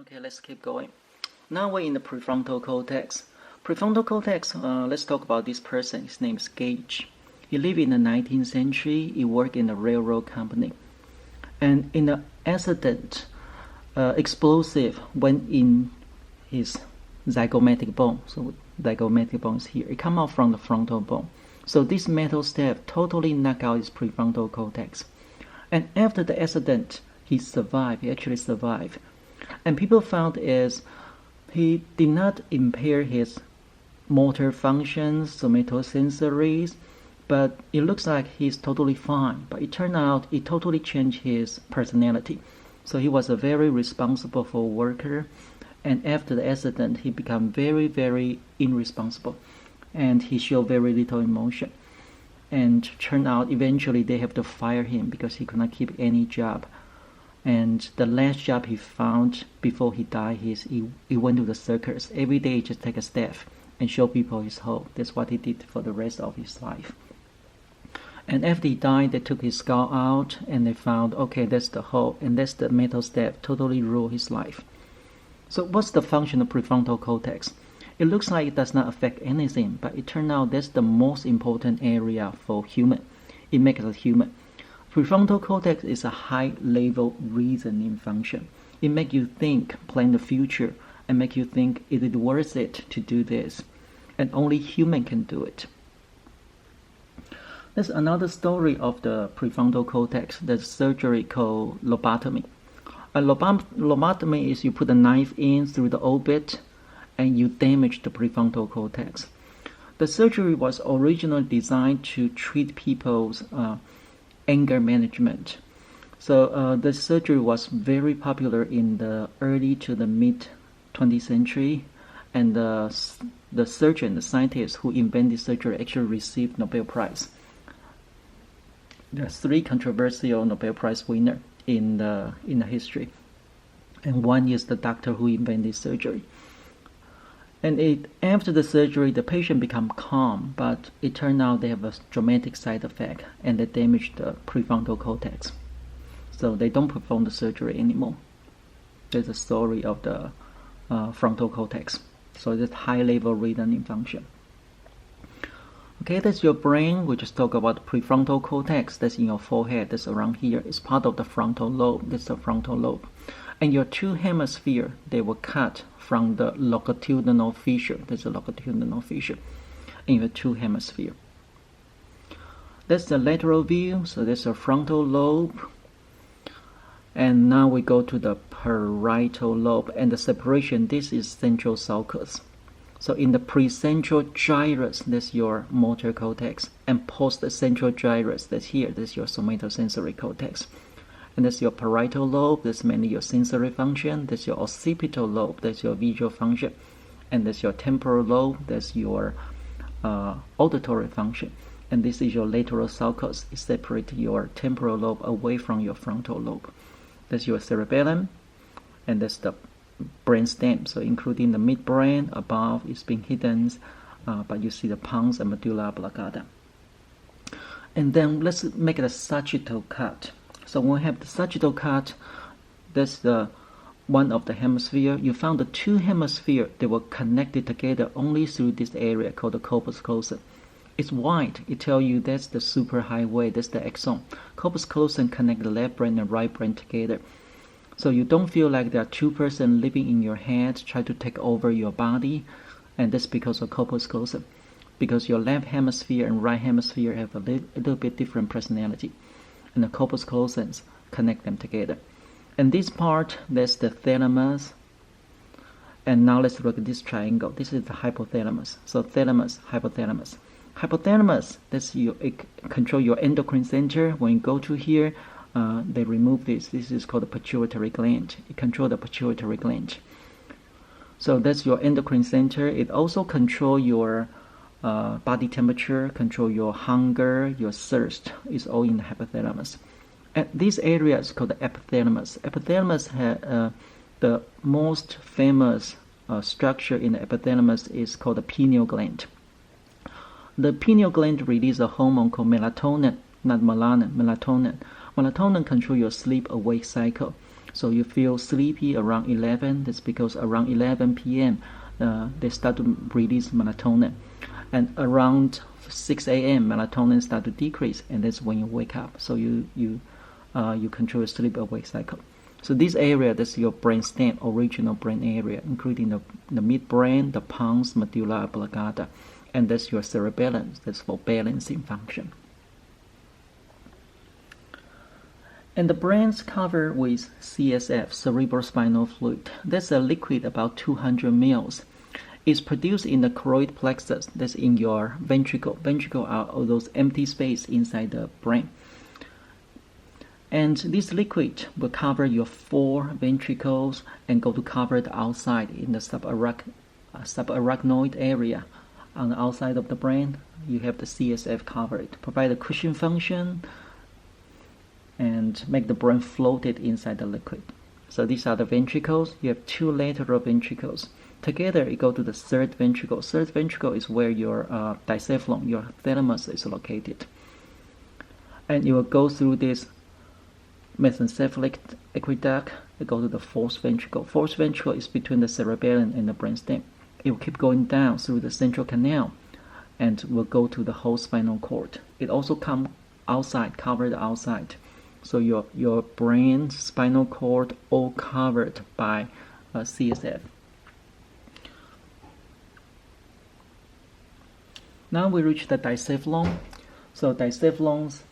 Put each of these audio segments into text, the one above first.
Okay, let's keep going. Now we're in the prefrontal cortex. Prefrontal cortex, let's talk about this person. His name is Gage. He lived in the 19th century. He worked in a railroad company. And in an accident, explosive went in his zygomatic bone. So zygomatic bone is here. It comes out from the frontal bone. So this metal stave totally knocked out his prefrontal cortex. And after the accident, he survived. He actually survived. And people found is he did not impair his motor functions, somatosensories, but it looks like he's totally fine. But it turned out it totally changed his personality. So he was a very responsible worker, and after the accident, he became very, very irresponsible, and he showed very little emotion. And turned out eventually they have to fire him because he could not keep any job. And the last job he found before he died is he went to the circus. Every day he just take a staff and show people his hole. That's what he did for the rest of his life. And after he died, they took his skull out and they found, okay, that's the hole, and that's the metal staff, totally ruined his life. So what's the function of prefrontal cortex? It looks like it does not affect anything, but it turned out that's the most important area for human. It makes us human. Prefrontal cortex is a high-level reasoning function. It makes you think, plan the future, and make you think, is it worth it to do this? And only human can do it. There's another story of the prefrontal cortex. There's surgery called lobotomy. A lobotomy is you put a knife in through the orbit and you damage the prefrontal cortex. The surgery was originally designed to treat people's anger management. So the surgery was very popular in the early to the mid 20th century, and the surgeon, the scientist who invented surgery actually received Nobel Prize. There are 3 controversial Nobel Prize winners in the history, and one is the doctor who invented surgery. And after the surgery, the patient become calm, but it turned out they have a dramatic side effect, and they damage the prefrontal cortex. So they don't perform the surgery anymore. There's a story of the frontal cortex. So it's high-level reasoning function. Okay, that's your brain. We just talk about the prefrontal cortex. That's in your forehead. That's around here. It's part of the frontal lobe. That's the frontal lobe. And your 2 hemispheres, they were cut from the longitudinal fissure. There's a longitudinal fissure in your 2 hemispheres. That's the lateral view. So that's the frontal lobe. And now we go to the parietal lobe. And the separation, this is central sulcus. So in the precentral gyrus, that's your motor cortex. And post-central gyrus, that's here. That's your somatosensory cortex. And that's your parietal lobe, that's mainly your sensory function. That's your occipital lobe, that's your visual function. And that's your temporal lobe, that's your auditory function. And this is your lateral sulcus. It separates your temporal lobe away from your frontal lobe. That's your cerebellum, and that's the brain stem. So including the midbrain, above is being hidden, but you see the pons and medulla oblongata. And then let's make it a sagittal cut. So when we have the sagittal cut, that's the one of the hemisphere. You found the 2 hemispheres, they were connected together only through this area called the corpus callosum. It's white. It tells you that's the superhighway, that's the axon. Corpus callosum connect the left brain and right brain together. So you don't feel like there are 2 persons living in your head try to take over your body, and that's because of corpus callosum. Because your left hemisphere and right hemisphere have a little bit different personality. And the corpus callosum connect them together. And this part, that's the thalamus. And now let's look at this triangle. This is the hypothalamus. So thalamus, hypothalamus. Hypothalamus, that's it control your endocrine center. When you go to here, they remove this. This is called the pituitary gland. It controls the pituitary gland. So that's your endocrine center. It also controls your body temperature, control your hunger, your thirst. Is all in the hypothalamus. And this area is called the epithalamus. Epithalamus has the most famous structure in the epithalamus is called the pineal gland. The pineal gland releases a hormone called melatonin, not melanin, melatonin. Melatonin controls your sleep-awake cycle. So you feel sleepy around 11. That's because around 11 p.m. They start to release melatonin, and around 6 a.m. melatonin start to decrease, and that's when you wake up. So you control your sleep-awake cycle. So this area, that's your brainstem, original brain area, including the midbrain, the pons, medulla oblongata, and that's your cerebellum. That's for balancing function. And the brain's covered with CSF, cerebrospinal fluid. That's a liquid about 200 mL. It's produced in the choroid plexus. That's in your ventricle. Ventricle are all those empty space inside the brain. And this liquid will cover your 4 ventricles and go to cover the outside in the subarachnoid area. On the outside of the brain, you have the CSF covered, provide a cushion function, and make the brain floated inside the liquid. So these are the ventricles. You have 2 lateral ventricles. Together, you go to the 3rd ventricle. 3rd ventricle is where your dicephalon, your thalamus, is located. And you will go through this mesencephalic aqueduct. You go to the 4th ventricle. 4th ventricle is between the cerebellum and the brainstem. It will keep going down through the central canal and will go to the whole spinal cord. It also comes outside, covered outside. So your brain, spinal cord, all covered by CSF. Now we reach the dicephalon. So dicephalons,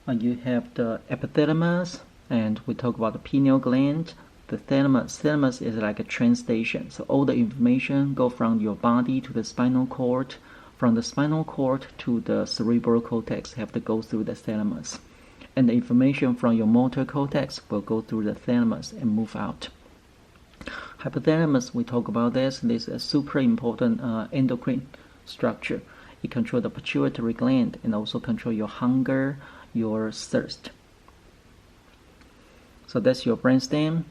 you have the epithalamus, and we talk about the pineal gland. The thalamus. Thalamus is like a train station. So all the information go from your body to the spinal cord. From the spinal cord to the cerebral cortex have to go through the thalamus. And the information from your motor cortex will go through the thalamus and move out. Hypothalamus, we talk about this. This is a super important endocrine structure. It controls the pituitary gland and also control your hunger, your thirst. So that's your brainstem.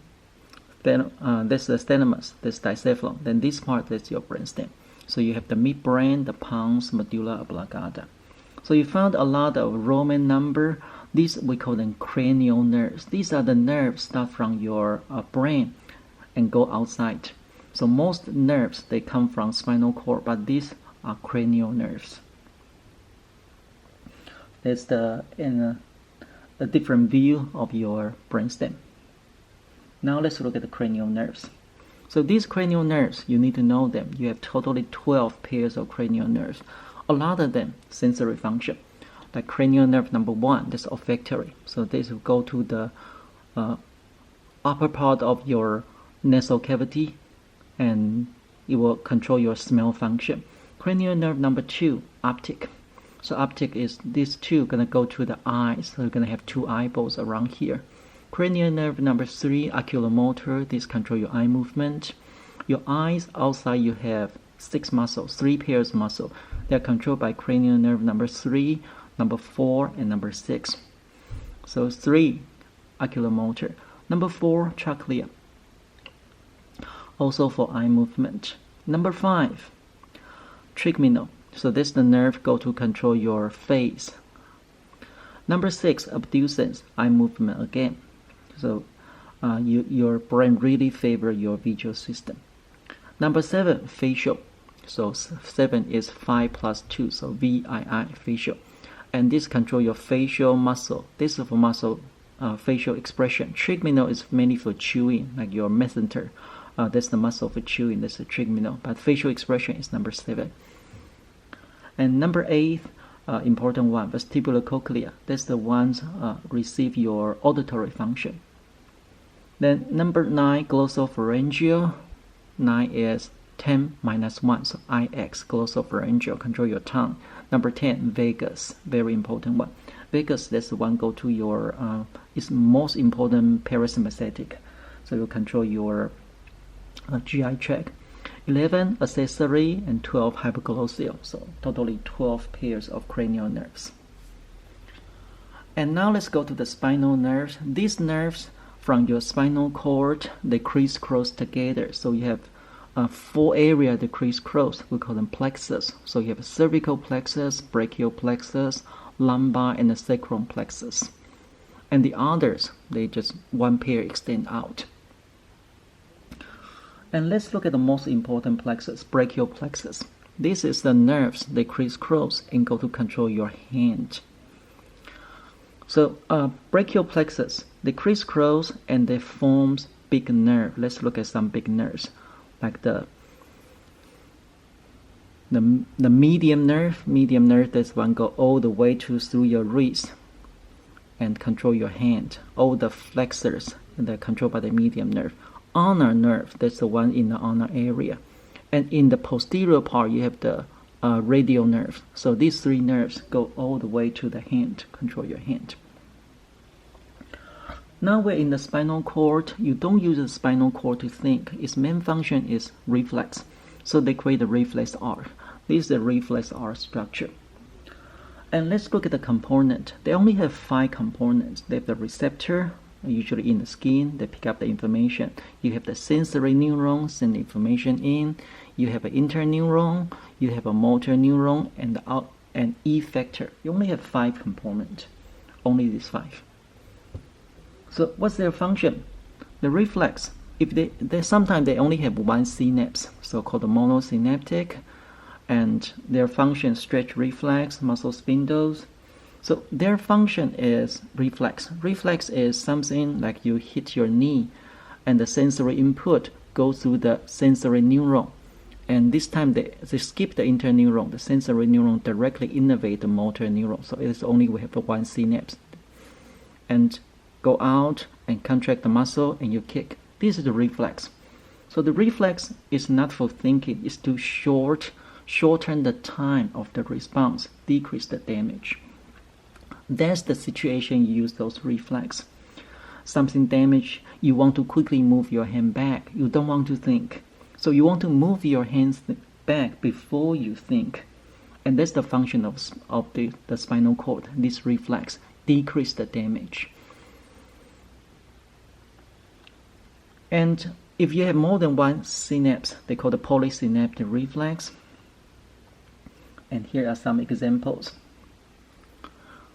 Then that's the thalamus, that's dicephalon. Then this part is your brainstem. So you have the midbrain, the pons, medulla oblongata. So you found a lot of Roman number. These we call them cranial nerves. These are the nerves start from your brain and go outside. So most nerves, they come from spinal cord, but these are cranial nerves. That's a different view of your brainstem. Now let's look at the cranial nerves. So these cranial nerves, you need to know them. You have totally 12 pairs of cranial nerves. A lot of them sensory function. Like cranial nerve number 1, that's olfactory. So this will go to the upper part of your nasal cavity, and it will control your smell function. Cranial nerve number 2, optic. So optic is these 2 gonna go to the eyes. So you're gonna have 2 eyeballs around here. Cranial nerve number 3, oculomotor. This control your eye movement. Your eyes, outside you have 6 muscles, 3 pairs of muscle. They are controlled by cranial nerve number 3, number 4, and number 6. So 3, oculomotor. Number 4, trochlea. Also for eye movement. Number 5, trigeminal. So this the nerve go to control your face. Number 6, abducens, eye movement again. So your brain really favor your visual system. Number 7, facial. So 7 is 5 plus 2, so VII, facial. And this control your facial muscle. This is for muscle facial expression. Trigeminal is mainly for chewing, like your mesentery. That's the muscle for chewing, that's the trigeminal. But facial expression is number 7. And number 8, important one, vestibular cochlea. That's the ones receive your auditory function. Then number 9, glossopharyngeal. 9 is 10 minus 1, so IX, glossopharyngeal, control your tongue. Number 10, vagus, very important one. Vagus, that's the one go to your, is most important parasympathetic. So you control your GI tract. 11, accessory, and 12, hypoglossal. So totally 12 pairs of cranial nerves. And now let's go to the spinal nerves. These nerves from your spinal cord, they crisscross together. So you have 4 areas that crisscross. We call them plexus. So you have a cervical plexus, brachial plexus, lumbar, and the sacral plexus. and the others, they just one pair extend out. And let's look at the most important plexus, brachial plexus. This is the nerves, they crisscross and go to control your hand. So brachial plexus, they crisscross and they forms big nerve. Let's look at some big nerves, like the medium nerve. Medium nerve, this one go all the way through your wrist and control your hand. All the flexors, they're controlled by the medium nerve. Ulnar nerve, that's the one in the ulnar area. And in the posterior part, you have the radial nerve. So these three nerves go all the way to the hand, control your hand. Now we're in the spinal cord. You don't use the spinal cord to think. Its main function is reflex. So they create the reflex arc. This is the reflex arc structure. And let's look at the component. They only have 5 components. They have the receptor, usually in the skin, they pick up the information. You have the sensory neuron, send the information in. You have an interneuron, you have a motor neuron, and an effector. You only have 5 components, only these 5. So what's their function? The reflex, if they sometimes they only have one synapse, so-called the monosynaptic, and their function stretch reflex, muscle spindles. So their function is reflex. Reflex is something like you hit your knee and the sensory input goes through the sensory neuron. And this time they skip the interneuron. The sensory neuron directly innervate the motor neuron. So it is only we have one synapse. And go out and contract the muscle and you kick. This is the reflex. So the reflex is not for thinking. It's to shorten the time of the response, decrease the damage. That's the situation you use those reflex. Something damaged, you want to quickly move your hand back. You don't want to think. So you want to move your hands back before you think. And that's the function of the spinal cord, this reflex, decrease the damage. And if you have more than one synapse, they call the polysynaptic reflex. And here are some examples.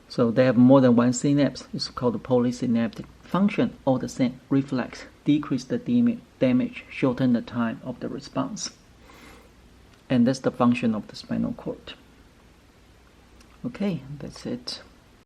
So they have more than one synapse. It's called the polysynaptic. Function all the same. Reflex, decrease the damage, shorten the time of the response. And that's the function of the spinal cord. Okay, that's it.